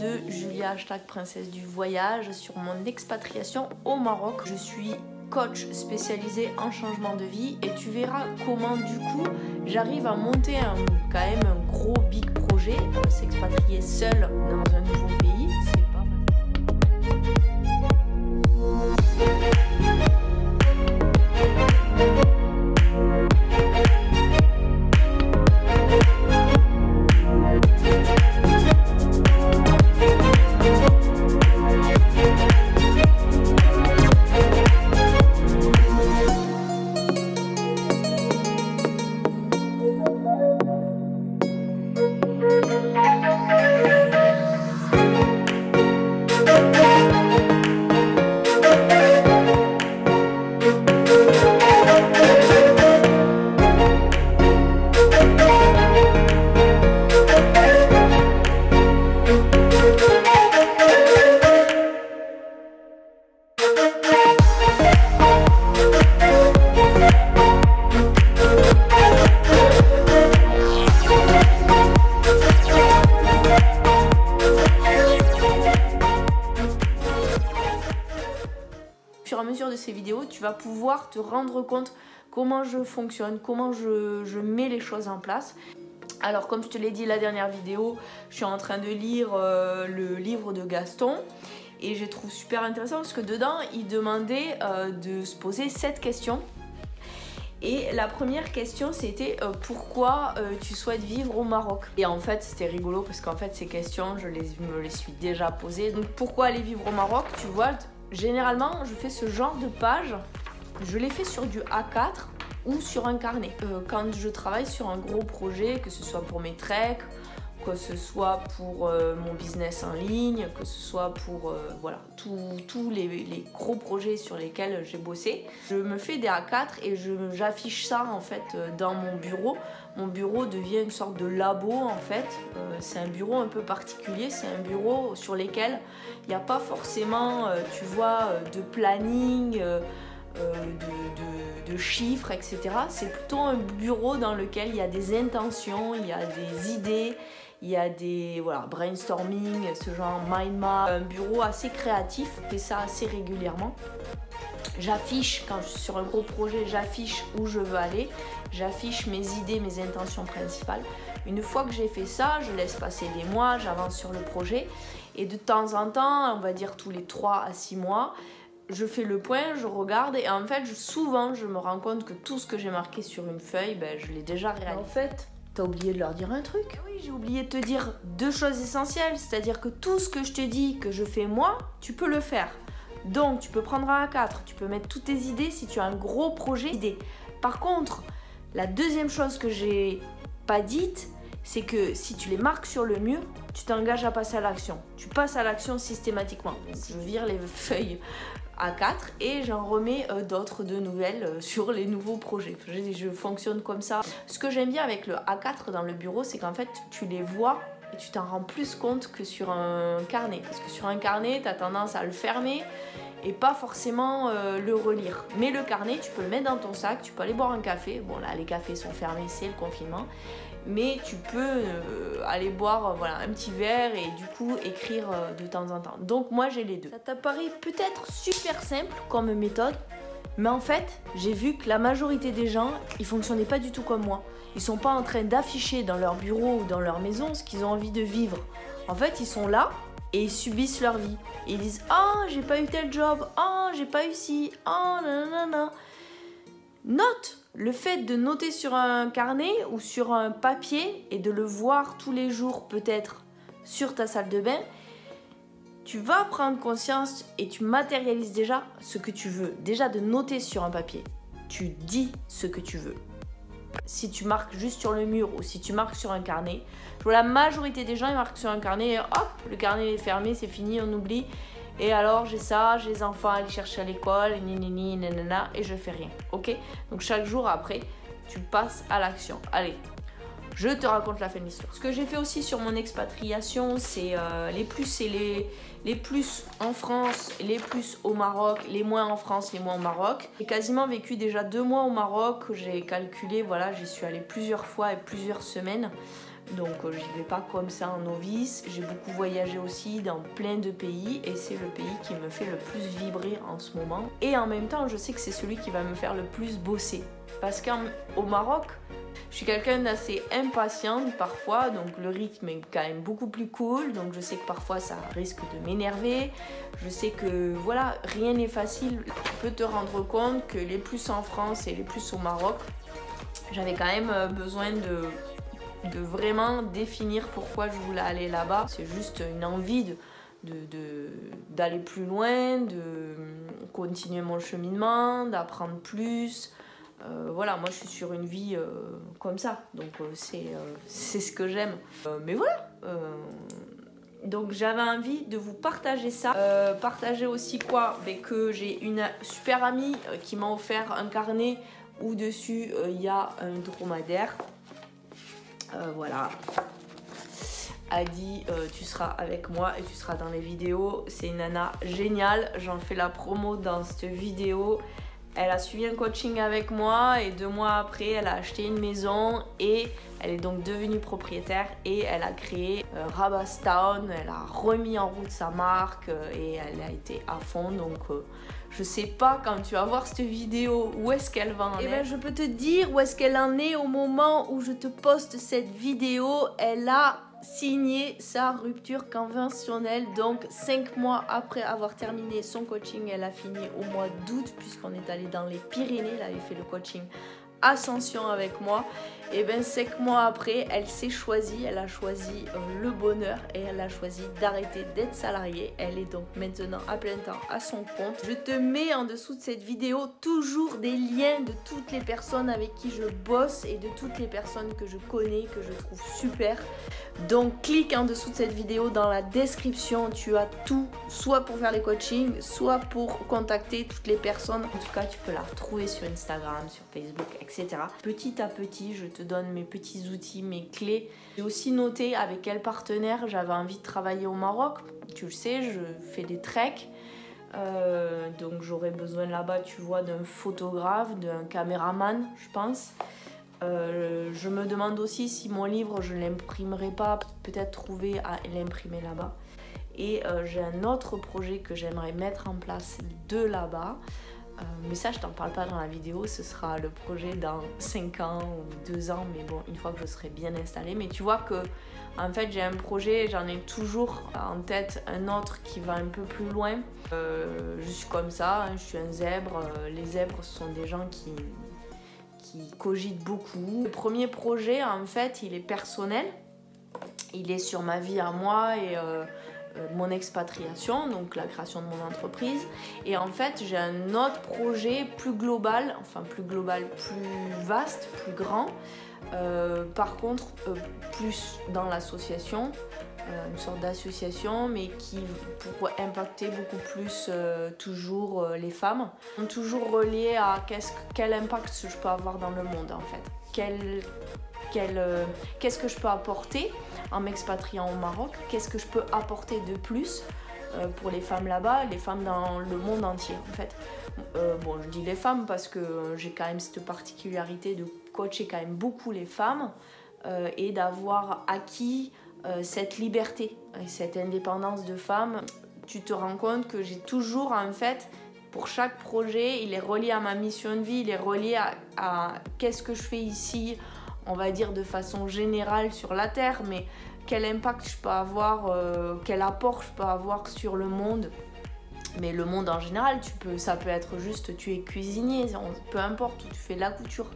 de Julia #princesse du voyage sur mon expatriation au Maroc. Je suis coach spécialisé en changement de vie et tu verras comment du coup j'arrive à monter quand même un gros big projet. S'expatrier seule dans un nouveau pays, c'est pas Au fur et à mesure de ces vidéos, tu vas pouvoir te rendre compte comment je fonctionne, comment je mets les choses en place. Alors comme je te l'ai dit la dernière vidéo, je suis en train de lire le livre de Gaston et je trouve super intéressant parce que dedans il demandait de se poser 7 questions. Et la première question c'était pourquoi tu souhaites vivre au Maroc? Et en fait c'était rigolo parce qu'en fait ces questions je me les suis déjà posées. Donc pourquoi aller vivre au Maroc? Tu vois, généralement je fais ce genre de page, je les fais sur du A4 ou sur un carnet. Quand je travaille sur un gros projet, que ce soit pour mes treks, que ce soit pour mon business en ligne, que ce soit pour voilà, tous les gros projets sur lesquels j'ai bossé, je me fais des A4 et j'affiche ça en fait dans mon bureau. Mon bureau devient une sorte de labo en fait. C'est un bureau un peu particulier, c'est un bureau sur lequel il n'y a pas forcément, tu vois, de planning, de chiffres, etc. C'est plutôt un bureau dans lequel il y a des intentions, il y a des idées, il y a des brainstorming, ce genre mind map, un bureau assez créatif, je fais ça assez régulièrement. J'affiche, quand je suis sur un gros projet, j'affiche où je veux aller, j'affiche mes idées, mes intentions principales. Une fois que j'ai fait ça, je laisse passer des mois, j'avance sur le projet et de temps en temps, on va dire tous les 3 à 6 mois, je fais le point, je regarde et en fait souvent je me rends compte que tout ce que j'ai marqué sur une feuille, je l'ai déjà réalisé. En fait, t'as oublié de leur dire un truc. Oui, j'ai oublié de te dire 2 choses essentielles, c'est-à-dire que tout ce que je te dis que je fais moi, tu peux le faire. Donc tu peux prendre un A4, tu peux mettre toutes tes idées si tu as un gros projet d'idées. Par contre, la deuxième chose que j'ai pas dite, c'est que si tu les marques sur le mur, tu t'engages à passer à l'action. Tu passes à l'action systématiquement. Je vire les feuilles A4 et j'en remets d'autres de nouvelles sur les nouveaux projets. Je fonctionne comme ça. Ce que j'aime bien avec le A4 dans le bureau, c'est qu'en fait tu les vois et tu t'en rends plus compte que sur un carnet. Parce que sur un carnet, tu as tendance à le fermer et pas forcément le relire. Mais le carnet, tu peux le mettre dans ton sac, tu peux aller boire un café. Bon là, les cafés sont fermés, c'est le confinement. Mais tu peux aller boire un petit verre et du coup écrire de temps en temps. Donc moi j'ai les deux. Ça t'apparaît peut-être super simple comme méthode, mais en fait j'ai vu que la majorité des gens ils fonctionnaient pas du tout comme moi. Ils sont pas en train d'afficher dans leur bureau ou dans leur maison ce qu'ils ont envie de vivre. En fait ils sont là et ils subissent leur vie. Et ils disent oh j'ai pas eu tel job, oh j'ai pas eu ci, oh nanana. Note! Le fait de noter sur un carnet ou sur un papier et de le voir tous les jours peut-être sur ta salle de bain, tu vas prendre conscience et tu matérialises déjà ce que tu veux. Déjà de noter sur un papier, tu dis ce que tu veux. Si tu marques juste sur le mur ou si tu marques sur un carnet, je vois la majorité des gens ils marquent sur un carnet et hop, le carnet est fermé, c'est fini, on oublie. Et alors j'ai ça, j'ai les enfants à aller chercher à l'école, nanana, et je fais rien, ok? Donc chaque jour après, tu passes à l'action. Allez, je te raconte la fin de l'histoire. Ce que j'ai fait aussi sur mon expatriation, c'est les plus et les plus en France, les plus au Maroc, les moins en France, les moins au Maroc. J'ai quasiment vécu déjà 2 mois au Maroc, j'ai calculé, voilà, j'y suis allée plusieurs fois et plusieurs semaines. donc j'y vais pas comme ça en novice. J'ai beaucoup voyagé aussi dans plein de pays et c'est le pays qui me fait le plus vibrer en ce moment. Et en même temps, je sais que c'est celui qui va me faire le plus bosser. Parce qu'au Maroc, je suis quelqu'un d'assez impatiente parfois, donc le rythme est quand même beaucoup plus cool, donc je sais que parfois ça risque de m'énerver. Je sais que voilà, rien n'est facile. Tu peux te rendre compte que les plus en France et les plus au Maroc, j'avais quand même besoin de vraiment définir pourquoi je voulais aller là-bas. C'est juste une envie d'aller plus loin, de continuer mon cheminement, d'apprendre plus. Voilà, moi je suis sur une vie comme ça, donc c'est ce que j'aime. Mais voilà, donc j'avais envie de vous partager ça. Partager aussi quoi? Que j'ai une super amie qui m'a offert un carnet où dessus il y a un dromadaire. Voilà. A dit tu seras avec moi et tu seras dans les vidéos. C'est une nana géniale, j'en fais la promo dans cette vidéo. Elle a suivi un coaching avec moi et 2 mois après elle a acheté une maison et elle est donc devenue propriétaire et elle a créé Rabastown. Elle a remis en route sa marque et elle a été à fond, donc je sais pas quand tu vas voir cette vidéo où est-ce qu'elle va en être. Ben, je peux te dire où est-ce qu'elle en est au moment où je te poste cette vidéo. Elle a signé sa rupture conventionnelle, donc 5 mois après avoir terminé son coaching. Elle a fini au mois d'août puisqu'on est allé dans les Pyrénées. Elle avait fait le coaching Ascension avec moi. Et bien 5 mois après, elle s'est choisie, elle a choisi le bonheur et elle a choisi d'arrêter d'être salariée. Elle est donc maintenant à plein temps à son compte. Je te mets en dessous de cette vidéo toujours des liens de toutes les personnes avec qui je bosse et de toutes les personnes que je connais, que je trouve super. Donc clique en dessous de cette vidéo dans la description, tu as tout, soit pour faire les coachings, soit pour contacter toutes les personnes. En tout cas, tu peux la retrouver sur Instagram, sur Facebook, etc. Petit à petit, je te donne mes petits outils, mes clés. J'ai aussi noté avec quel partenaire j'avais envie de travailler au Maroc. Tu le sais, je fais des treks. Donc j'aurais besoin là-bas, tu vois, d'un photographe, d'un caméraman, je pense. Je me demande aussi si mon livre, je ne l'imprimerai pas, peut-être trouver à l'imprimer là-bas. Et j'ai un autre projet que j'aimerais mettre en place de là-bas. Mais ça, je t'en parle pas dans la vidéo, ce sera le projet dans 5 ans ou 2 ans, mais bon, une fois que je serai bien installée. Mais tu vois que, en fait, j'ai un projet, j'en ai toujours en tête un autre qui va un peu plus loin. Je suis comme ça, hein, je suis un zèbre. Les zèbres, ce sont des gens qui cogitent beaucoup. Le premier projet, en fait, il est personnel. Il est sur ma vie à moi et mon expatriation, donc la création de mon entreprise. Et en fait, j'ai un autre projet plus global, enfin plus global, plus vaste, plus grand. Par contre, plus dans l'association, une sorte d'association, mais qui pourrait impacter beaucoup plus toujours les femmes. Toujours relié à quel impact je peux avoir dans le monde en fait. Qu'est-ce que je peux apporter en m'expatriant au Maroc, qu'est-ce que je peux apporter de plus pour les femmes là-bas, les femmes dans le monde entier en fait. Bon, je dis les femmes parce que j'ai quand même cette particularité de coacher quand même beaucoup les femmes et d'avoir acquis cette liberté et cette indépendance de femme. Tu te rends compte que j'ai toujours en fait, pour chaque projet, il est relié à ma mission de vie, il est relié à qu'est-ce que je fais ici, on va dire de façon générale sur la terre, mais quel impact je peux avoir, quel apport je peux avoir sur le monde. Mais le monde en général, ça peut être juste tu es cuisinier, peu importe, ou tu fais de la couture.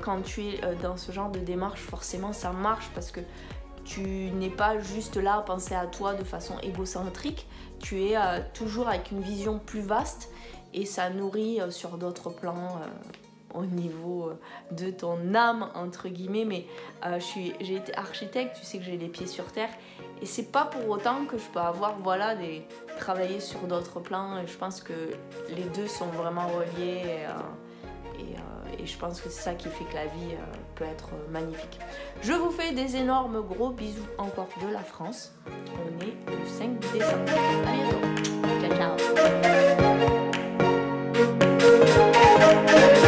Quand tu es dans ce genre de démarche, forcément ça marche parce que tu n'es pas juste là à penser à toi de façon égocentrique, tu es toujours avec une vision plus vaste et ça nourrit sur d'autres plans au niveau de ton âme entre guillemets. Mais j'ai été architecte, tu sais que j'ai les pieds sur terre et c'est pas pour autant que je peux avoir travailler sur d'autres plans. Et je pense que les deux sont vraiment reliés et je pense que c'est ça qui fait que la vie peut être magnifique. Je vous fais des énormes gros bisous encore de la France. On est le 5 décembre. À bientôt. Ciao ciao.